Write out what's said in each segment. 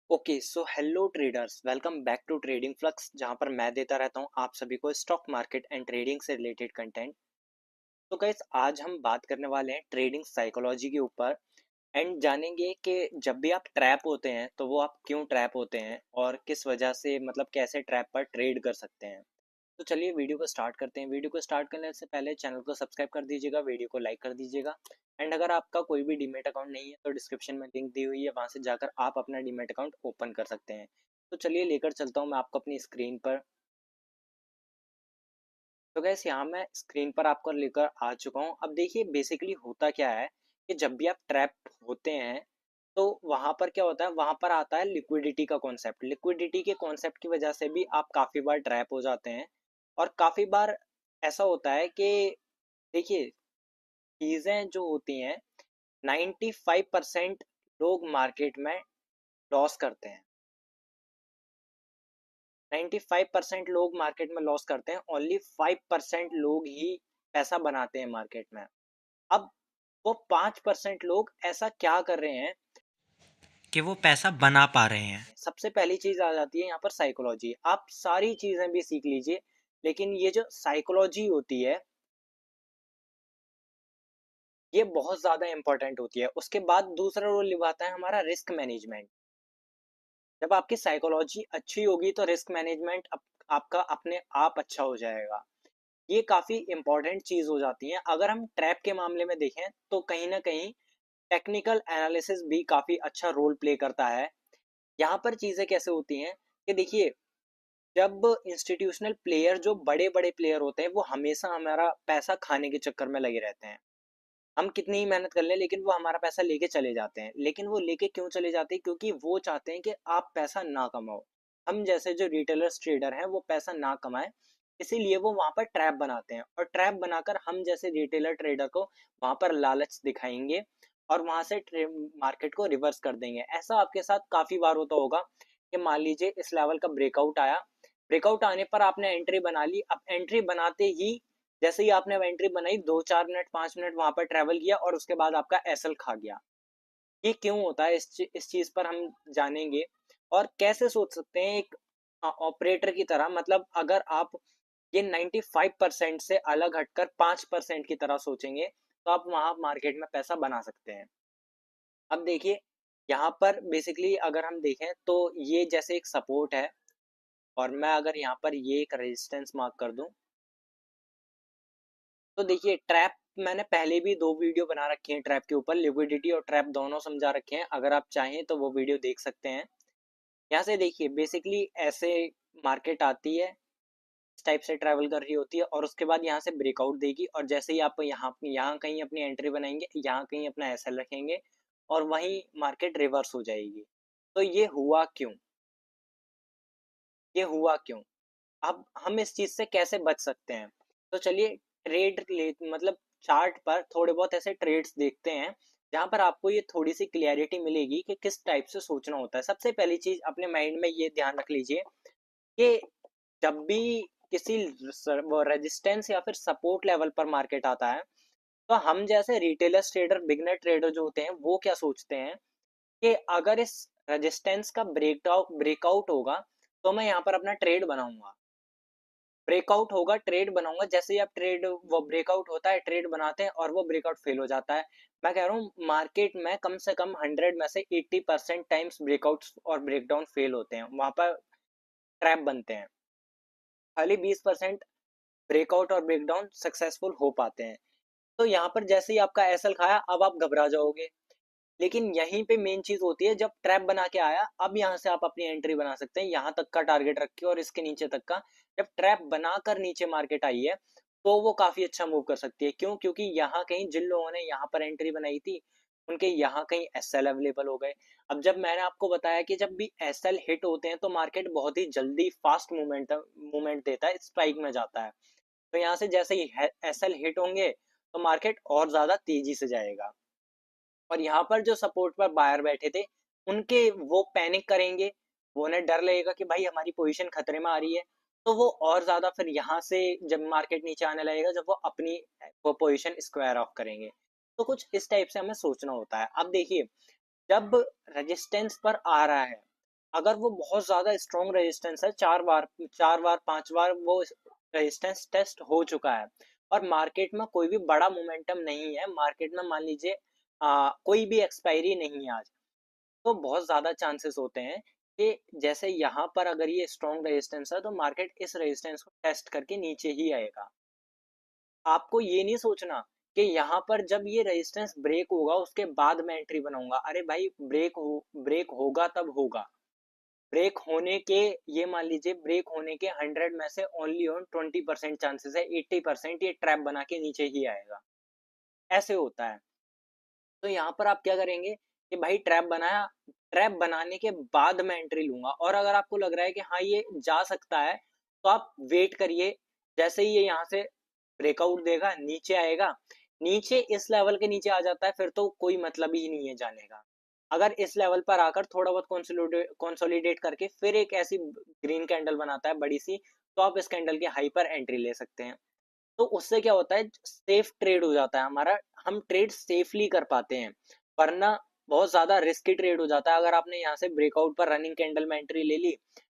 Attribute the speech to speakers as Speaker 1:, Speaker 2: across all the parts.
Speaker 1: Okay so hello traders, welcome back to trading flux, जहां पर मैं देता रहता हूं आप सभी को स्टॉक मार्केट एंड ट्रेडिंग से रिलेटेड कंटेंट। तो गाइस, आज हम बात करने वाले हैं ट्रेडिंग साइकोलॉजी के ऊपर एंड जानेंगे कि जब भी आप ट्रैप होते हैं तो वो आप क्यों ट्रैप होते हैं और किस वजह से, मतलब कैसे ट्रैप पर ट्रेड कर सकते हैं। तो चलिए वीडियो को स्टार्ट करते हैं। वीडियो को स्टार्ट करने से पहले चैनल को सब्सक्राइब कर दीजिएगा, वीडियो को लाइक कर दीजिएगा एंड अगर आपका कोई भी डीमेट अकाउंट नहीं है तो डिस्क्रिप्शन में लिंक दी हुई है, वहां से जाकर आप अपना डीमेट अकाउंट ओपन कर सकते हैं। तो चलिए लेकर चलता हूँ मैं आपको अपनी स्क्रीन पर। तो गैस, यहाँ मैं स्क्रीन पर आपको लेकर आ चुका हूँ। अब देखिए बेसिकली होता क्या है कि जब भी आप ट्रैप होते हैं तो वहां पर क्या होता है, वहां पर आता है लिक्विडिटी का कॉन्सेप्ट। लिक्विडिटी के कॉन्सेप्ट की वजह से भी आप काफी बार ट्रैप हो जाते हैं और काफी बार ऐसा होता है कि देखिए, चीजें जो होती हैं 95% लोग मार्केट में लॉस करते हैं। 95% लोग मार्केट में लॉस करते हैं, ओनली 5% लोग ही पैसा बनाते हैं मार्केट में। अब वो 5% लोग ऐसा क्या कर रहे हैं
Speaker 2: कि वो पैसा बना पा रहे हैं।
Speaker 1: सबसे पहली चीज आ जाती है यहाँ पर साइकोलॉजी। आप सारी चीजें भी सीख लीजिए, लेकिन ये जो साइकोलॉजी होती है ये बहुत ज्यादा इंपॉर्टेंट होती है। उसके बाद दूसरा रोल निभाता है हमारा रिस्क मैनेजमेंट। जब आपकी साइकोलॉजी अच्छी होगी तो रिस्क मैनेजमेंट आपका अपने आप अच्छा हो जाएगा। ये काफी इंपॉर्टेंट चीज हो जाती है। अगर हम ट्रैप के मामले में देखें तो कहीं ना कहीं टेक्निकल एनालिसिस भी काफी अच्छा रोल प्ले करता है। यहाँ पर चीजें कैसे होती हैं कि देखिए, जब इंस्टीट्यूशनल प्लेयर, जो बड़े बड़े प्लेयर होते हैं, वो हमेशा हमारा पैसा खाने के चक्कर में लगे रहते हैं। हम कितनी ही मेहनत कर लें लेकिन वो हमारा पैसा लेके चले जाते हैं। लेकिन वो लेके क्यों चले जाते हैं? क्योंकि वो चाहते हैं कि आप पैसा ना कमाओ। हम जैसे जो रिटेलर्स ट्रेडर हैं वो पैसा ना कमाए, इसीलिए वो वहां पर ट्रैप बनाते हैं और ट्रैप बनाकर हम जैसे रिटेलर ट्रेडर को वहां पर लालच दिखाएंगे और वहां से मार्केट को रिवर्स कर देंगे। ऐसा आपके साथ काफी बार होता होगा कि मान लीजिए इस लेवल का ब्रेकआउट आया, ब्रेकआउट आने पर आपने एंट्री बना ली। अब एंट्री बनाते ही, जैसे ही आपने एंट्री बनाई, 2-4 मिनट 5 मिनट वहां पर ट्रेवल किया और उसके बाद आपका एसएल खा गया। ये क्यों होता है, इस चीज पर हम जानेंगे और कैसे सोच सकते हैं एक ऑपरेटर की तरह। मतलब अगर आप ये 95% से अलग हटकर 5% की तरह सोचेंगे तो आप वहां मार्केट में पैसा बना सकते हैं। अब देखिए, यहाँ पर बेसिकली अगर हम देखें तो ये जैसे एक सपोर्ट है और मैं अगर यहाँ पर ये एक रेजिस्टेंस मार्क कर दूं तो देखिए, ट्रैप मैंने पहले भी 2 वीडियो बना रखे हैं ट्रैप के ऊपर। लिक्विडिटी और ट्रैप दोनों समझा रखे हैं, अगर आप चाहें तो वो वीडियो देख सकते हैं। यहाँ से देखिए बेसिकली ऐसे मार्केट आती है, इस टाइप से ट्रैवल कर रही होती है और उसके बाद यहाँ से ब्रेकआउट देगी और जैसे ही आप यहाँ यहाँ कहीं अपनी एंट्री बनाएंगे, यहाँ कहीं अपना एसएल रखेंगे और वहीं मार्केट रिवर्स हो जाएगी। तो ये हुआ क्यों? ये हुआ क्यों? अब हम इस चीज से कैसे बच सकते हैं? तो चलिए, ट्रेड ले मतलब चार्ट पर थोड़े बहुत ऐसे ट्रेड्स देखते हैं जहां पर आपको ये थोड़ी सी क्लियरिटी मिलेगी कि किस टाइप से सोचना होता है। सबसे पहली चीज अपने माइंड में ये ध्यान रख लीजिए कि जब भी किसी रेजिस्टेंस या फिर सपोर्ट लेवल पर मार्केट आता है तो हम जैसे रिटेलर ट्रेडर, बिगनर ट्रेडर जो होते हैं, वो क्या सोचते हैं कि अगर इस रेजिस्टेंस का ब्रेकआउट होगा तो मैं यहाँ पर अपना ट्रेड बनाऊंगा। ब्रेकआउट होगा, ट्रेड बनाऊंगा। जैसे ही आप ट्रेड, वो ब्रेकआउट होता है, ट्रेड बनाते हैं और वो ब्रेकआउट फेल हो जाता है। मैं कह रहा हूँ मार्केट में कम से कम 100 में से 80% टाइम्स ब्रेकआउट और ब्रेकडाउन फेल होते हैं, वहां पर ट्रैप बनते हैं। खाली 20% ब्रेकआउट और ब्रेकडाउन सक्सेसफुल हो पाते हैं। तो यहाँ पर जैसे ही आपका एसएल खाया, अब आप घबरा जाओगे। लेकिन यहीं पे मेन चीज होती है, जब ट्रैप बना के आया अब यहाँ से आप अपनी एंट्री बना सकते हैं, यहाँ तक का टारगेट रख के और इसके नीचे तक का। जब ट्रैप बनाकर नीचे मार्केट आई है तो वो काफी अच्छा मूव कर सकती है। क्यों? क्योंकि यहाँ कहीं जिन लोगों ने यहाँ पर एंट्री बनाई थी उनके यहाँ कहीं एसएल अवेलेबल हो गए। अब जब मैंने आपको बताया कि जब भी एसएल हिट होते हैं तो मार्केट बहुत ही जल्दी फास्ट मूवमेंट देता है, स्ट्राइक में जाता है। तो यहाँ से जैसे ही एसएल हिट होंगे तो मार्केट और ज्यादा तेजी से जाएगा और यहाँ पर जो सपोर्ट पर बायर बैठे थे उनके, वो पैनिक करेंगे। वो उन्हें डर लगेगा कि भाई हमारी पोजीशन खतरे में आ रही है। तो वो और ज्यादा फिर यहाँ से, जब मार्केट नीचे आने लगेगा, जब वो अपनी वो पोजीशन स्क्वायर ऑफ करेंगे। तो कुछ इस टाइप से हमें सोचना होता है। अब देखिए, जब रेजिस्टेंस पर आ रहा है अगर वो बहुत ज्यादा स्ट्रॉन्ग रेजिस्टेंस है, 4 बार 5 बार वो रेजिस्टेंस टेस्ट हो चुका है, और मार्केट में कोई भी बड़ा मोमेंटम नहीं है, मार्केट में मान लीजिए कोई भी एक्सपायरी नहीं है आज, तो बहुत ज्यादा चांसेस होते हैं कि जैसे यहाँ पर अगर ये स्ट्रॉन्ग रेजिस्टेंस है तो मार्केट इस रेजिस्टेंस को टेस्ट करके नीचे ही आएगा। आपको ये नहीं सोचना कि यहाँ पर जब ये रेजिस्टेंस ब्रेक होगा उसके बाद मैं एंट्री बनाऊंगा। अरे भाई, ब्रेक होगा तब होगा। ब्रेक होने के ये मान लीजिए ब्रेक होने के 100 में से ओनली ऑन 20% चांसेस है, 80% ये ट्रैप बना के नीचे ही आएगा। ऐसे होता है। तो यहाँ पर आप क्या करेंगे कि भाई ट्रैप बनाया, ट्रैप बनाने के बाद मैं एंट्री लूंगा, और अगर आपको लग रहा है कि हाँ ये जा सकता है तो आप वेट करिए। जैसे ही ये यहाँ से ब्रेकआउट देगा, नीचे आएगा, नीचे इस लेवल के नीचे आ जाता है, फिर तो कोई मतलब ही नहीं है जाने का। अगर इस लेवल पर आकर थोड़ा बहुत कंसोलिडेट करके फिर एक ऐसी ग्रीन कैंडल बनाता है बड़ी सी, तो आप इस कैंडल के हाई पर एंट्री ले सकते हैं। तो उससे क्या होता है, सेफ ट्रेड हो जाता है हमारा, हम ट्रेड सेफली कर पाते हैं। वरना बहुत ज्यादा रिस्की ट्रेड हो जाता है। अगर आपने यहाँ से ब्रेकआउट पर रनिंग कैंडल में एंट्री ले ली,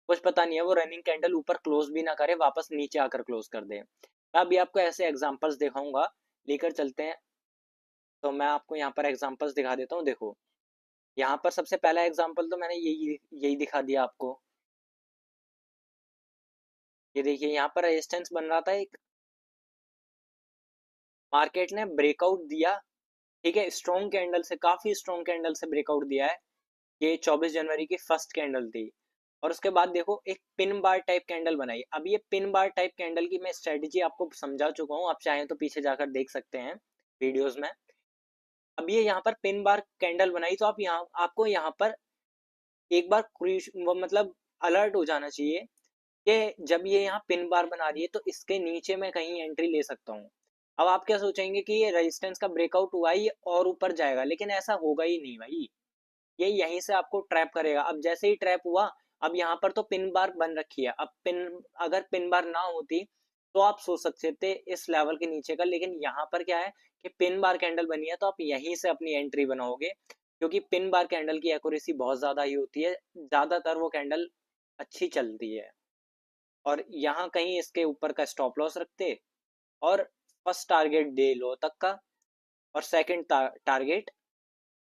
Speaker 1: कुछ पता नहीं है वो रनिंग कैंडल ऊपर क्लोज भी ना करे, वापस नीचे आकर क्लोज कर दे। मैं अभी आपको ऐसे एग्जांपल्स दिखाऊंगा, लेकर चलते हैं। तो मैं आपको यहाँ पर एग्जांपल्स दिखा देता हूँ। देखो, यहाँ पर सबसे पहला एग्जांपल तो मैंने यही यही दिखा दिया आपको। ये देखिए यहाँ पर रेजिस्टेंस बन रहा था एक, मार्केट ने ब्रेकआउट दिया, ठीक है, स्ट्रॉन्ग कैंडल से, काफी स्ट्रॉन्ग कैंडल से ब्रेकआउट दिया है। ये 24 जनवरी की फर्स्ट कैंडल थी। और उसके बाद देखो एक पिन बार टाइप कैंडल बनाई। अब ये पिन बार टाइप कैंडल की मैं स्ट्रेटजी आपको समझा चुका हूँ, आप चाहें तो पीछे जाकर देख सकते हैं वीडियोस में। अब ये यहाँ पर पिन बार कैंडल बनाई, तो आप यहाँ आपको यहाँ पर एक बार मतलब अलर्ट हो जाना चाहिए कि जब ये यहाँ पिन बार बना रही है तो इसके नीचे मैं कहीं एंट्री ले सकता हूँ। अब आप क्या सोचेंगे कि ये रेजिस्टेंस का ब्रेकआउट हुआ है, ये और ऊपर जाएगा, लेकिन ऐसा होगा ही नहीं भाई। ये यहीं से आपको ट्रैप करेगा। अब जैसे ही ट्रैप हुआ, अब यहाँ पर तो पिन बार बन रखी है, अब पिन, अगर पिन बार ना होती तो आप सोच सकते थे इस लेवल के नीचे का, लेकिन यहाँ पर क्या है कि पिन बार कैंडल बनी है, तो आप यहीं से अपनी एंट्री बनाओगे, क्योंकि पिन बार कैंडल की एक्यूरेसी बहुत ज्यादा ही होती है, ज्यादातर वो कैंडल अच्छी चलती है। और यहाँ कहीं इसके ऊपर का स्टॉप लॉस रखते, और फर्स्ट टारगेट डे लो तक का, और सेकंड टारगेट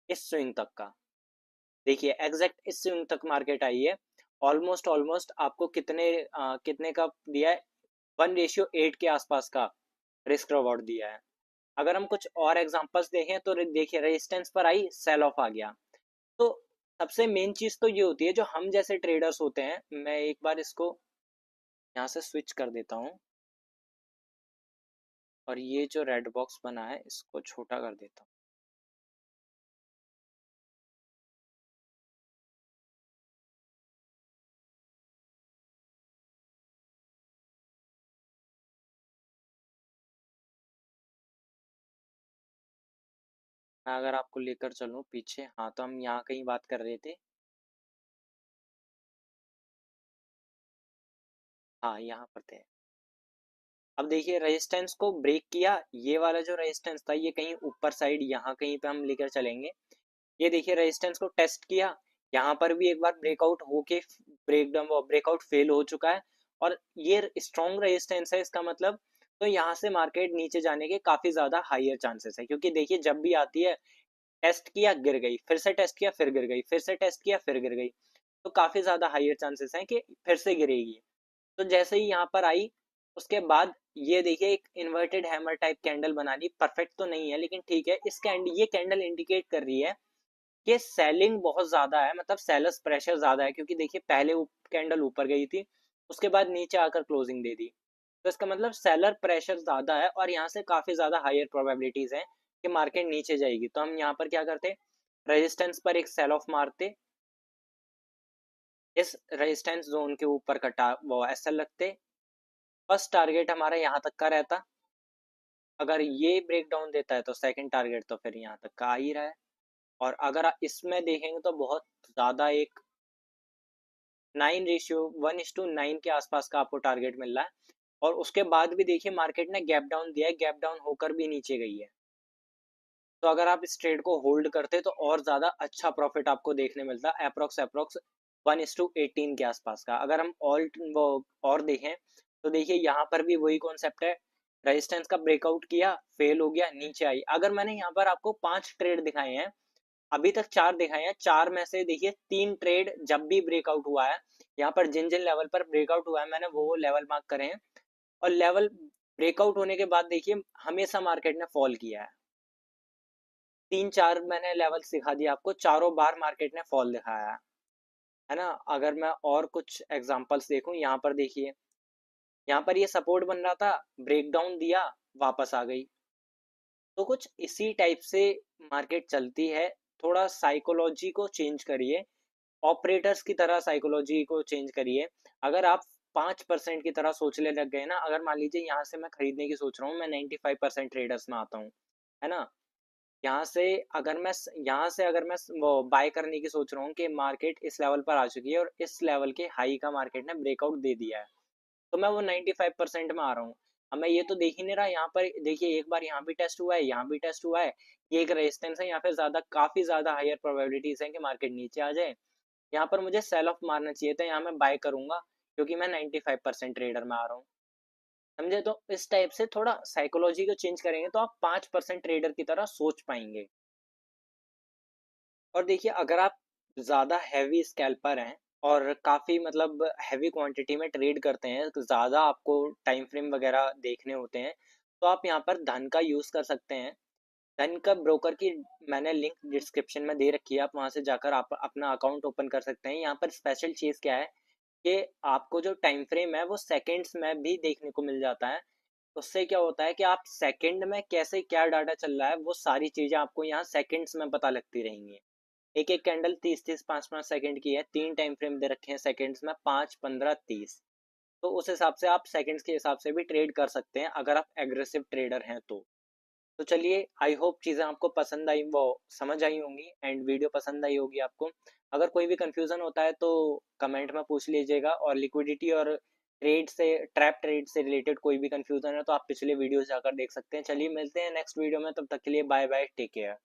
Speaker 1: इस स्विंग तक का। देखिए एग्जैक्ट इस स्विंग तक मार्केट आई है। ऑलमोस्ट ऑलमोस्ट आपको कितने का दिया है, 1:8 के आसपास का रिस्क रिवॉर्ड दिया है। अगर हम कुछ और एग्जांपल्स देखें तो देखिए रेजिस्टेंस पर आई, सेल ऑफ आ गया। तो सबसे मेन चीज तो ये होती है, जो हम जैसे ट्रेडर्स होते हैं, मैं एक बार इसको यहाँ से स्विच कर देता हूँ, और ये जो रेड बॉक्स बना है इसको छोटा कर देता हूँ। मैं अगर आपको लेकर चलूँ पीछे, हाँ, तो हम यहाँ कहीं बात कर रहे थे। हाँ, यहाँ पर थे। अब देखिए रेजिस्टेंस को ब्रेक किया, ये वाला जो रेजिस्टेंस था ये कहीं ऊपर साइड यहाँ कहीं पे हम लेकर चलेंगे। ये देखिए रेजिस्टेंस को टेस्ट किया, यहाँ पर भी एक बार ब्रेकआउट होके ब्रेकआउट फेल हो चुका है, और ये स्ट्रॉन्ग रेजिस्टेंस है इसका मतलब। तो यहाँ से मार्केट नीचे जाने के काफी ज्यादा हाईयर चांसेस है, क्योंकि देखिए जब भी आती है, टेस्ट किया गिर गई, फिर से टेस्ट किया फिर गिर गई, फिर से टेस्ट किया फिर गिर गई, तो काफी ज्यादा हाईयर चांसेस हैं कि फिर से गिरेगी। तो जैसे ही यहाँ पर आई, उसके बाद ये देखिए एक इन्वर्टेड हैमर टाइप कैंडल बना ली। परफेक्ट तो नहीं है लेकिन ठीक है, ये कैंडल इंडिकेट कर रही है कि सेलिंग बहुत ज्यादा है, मतलब सेलर्स प्रेशर ज्यादा है, क्योंकि देखिए पहले कैंडल ऊपर गई थी, उसके बाद नीचे आकर क्लोजिंग दे दी, तो इसका मतलब सेलर प्रेशर ज्यादा है, और यहाँ से काफी ज्यादा हायर प्रोबेबिलिटीज है कि मार्केट नीचे जाएगी। तो हम यहाँ पर क्या करते, रेजिस्टेंस पर एक सेल ऑफ मारते, इस रेजिस्टेंस जोन के ऊपर कटा वो एसएल लगते, फर्स्ट टारगेट हमारा यहाँ तक का रहता, अगर ये ब्रेक डाउन देता है तो सेकंड टारगेट तो फिर यहाँ तक का आ ही रहा है। और अगर इसमें देखेंगे तो बहुत ज़्यादा एक 1:9 के आसपास का आपको टारगेट मिल रहा है। और उसके बाद भी देखिए मार्केट ने गैप डाउन दिया है, गैप डाउन होकर भी नीचे गई है। तो अगर आप इस ट्रेड को होल्ड करते तो और ज़्यादा अच्छा प्रॉफिट आपको देखने मिलता, अप्रोक्स अप्रोक्स 1:18 के आसपास का। अगर हम वो और देखें तो देखिए यहाँ पर भी वही कॉन्सेप्ट है, रेजिस्टेंस का ब्रेकआउट किया, फेल हो गया, नीचे आई। अगर मैंने यहाँ पर आपको 5 ट्रेड दिखाए हैं, अभी तक 4 दिखाए हैं, 4 में से देखिए 3 ट्रेड जब भी ब्रेकआउट हुआ है, यहाँ पर जिन जिन लेवल पर ब्रेकआउट हुआ है मैंने वो लेवल मार्क करे हैं, और लेवल ब्रेकआउट होने के बाद देखिए हमेशा मार्केट ने फॉल किया है। 3-4 मैंने लेवल सिखा दिया आपको, चारों बार मार्केट ने फॉल दिखाया है ना। अगर मैं और कुछ एग्जांपल्स देखूं, यहाँ पर देखिए, यहाँ पर ये सपोर्ट बन रहा था, ब्रेकडाउन दिया, वापस आ गई। तो कुछ इसी टाइप से मार्केट चलती है। थोड़ा साइकोलॉजी को चेंज करिए, ऑपरेटर्स की तरह साइकोलॉजी को चेंज करिए। अगर आप 5% की तरह सोचने लग गए ना, अगर मान लीजिए यहाँ से मैं खरीदने की सोच रहा हूँ, मैं 95% ट्रेडर्स में आता हूँ, है ना। यहाँ से अगर मैं वो बाय करने की सोच रहा हूँ कि मार्केट इस लेवल पर आ चुकी है और इस लेवल के हाई का मार्केट ने ब्रेकआउट दे दिया है, तो मैं वो 95% में आ रहा हूँ। अब मैं ये तो देख ही नहीं रहा, यहाँ पर देखिए एक बार यहाँ भी टेस्ट हुआ है, यहाँ भी टेस्ट हुआ है, ये एक रेजिस्टेंस है, यहाँ पे काफी ज्यादा हायर प्रोबेबिलिटीज है कि मार्केट नीचे आ जाए। यहाँ पर मुझे सेल ऑफ मारना चाहिए था, यहाँ मैं बाय करूंगा क्योंकि मैं 95% ट्रेडर में आ रहा हूँ, समझे। तो इस टाइप से थोड़ा साइकोलॉजी को चेंज करेंगे तो आप 5% ट्रेडर की तरह सोच पाएंगे। और देखिए अगर आप ज़्यादा हैवी स्कैल्पर हैं और काफ़ी मतलब हैवी क्वांटिटी में ट्रेड करते हैं, तो ज़्यादा आपको टाइम फ्रेम वगैरह देखने होते हैं, तो आप यहाँ पर धन का यूज़ कर सकते हैं। धन का ब्रोकर की मैंने लिंक डिस्क्रिप्शन में दे रखी है, आप वहाँ से जाकर आप अपना अकाउंट ओपन कर सकते हैं। यहाँ पर स्पेशल चीज़ क्या है कि आपको जो टाइम फ्रेम है वो सेकेंड्स में भी देखने को मिल जाता है। उससे क्या होता है कि आप सेकंड में कैसे क्या डाटा चल रहा है वो सारी चीज़ें आपको यहाँ सेकंड्स में पता लगती रहेंगी। एक एक कैंडल 30-30 5-5 सेकंड की है, 3 टाइम फ्रेम दे रखे हैं सेकंड्स में, 5, 15, 30। तो उस हिसाब से आप सेकंड्स के हिसाब से भी ट्रेड कर सकते हैं अगर आप एग्रेसिव ट्रेडर हैं तो चलिए, आई होप चीज़ें आपको पसंद आई, वो समझ आई होंगी एंड वीडियो पसंद आई होगी आपको। अगर कोई भी कंफ्यूजन होता है तो कमेंट में पूछ लीजिएगा, और लिक्विडिटी और ट्रैप ट्रेड से रिलेटेड कोई भी कंफ्यूजन है तो आप पिछले वीडियो जाकर देख सकते हैं। चलिए मिलते हैं नेक्स्ट वीडियो में, तब तक के लिए बाय बाय, टेक केयर।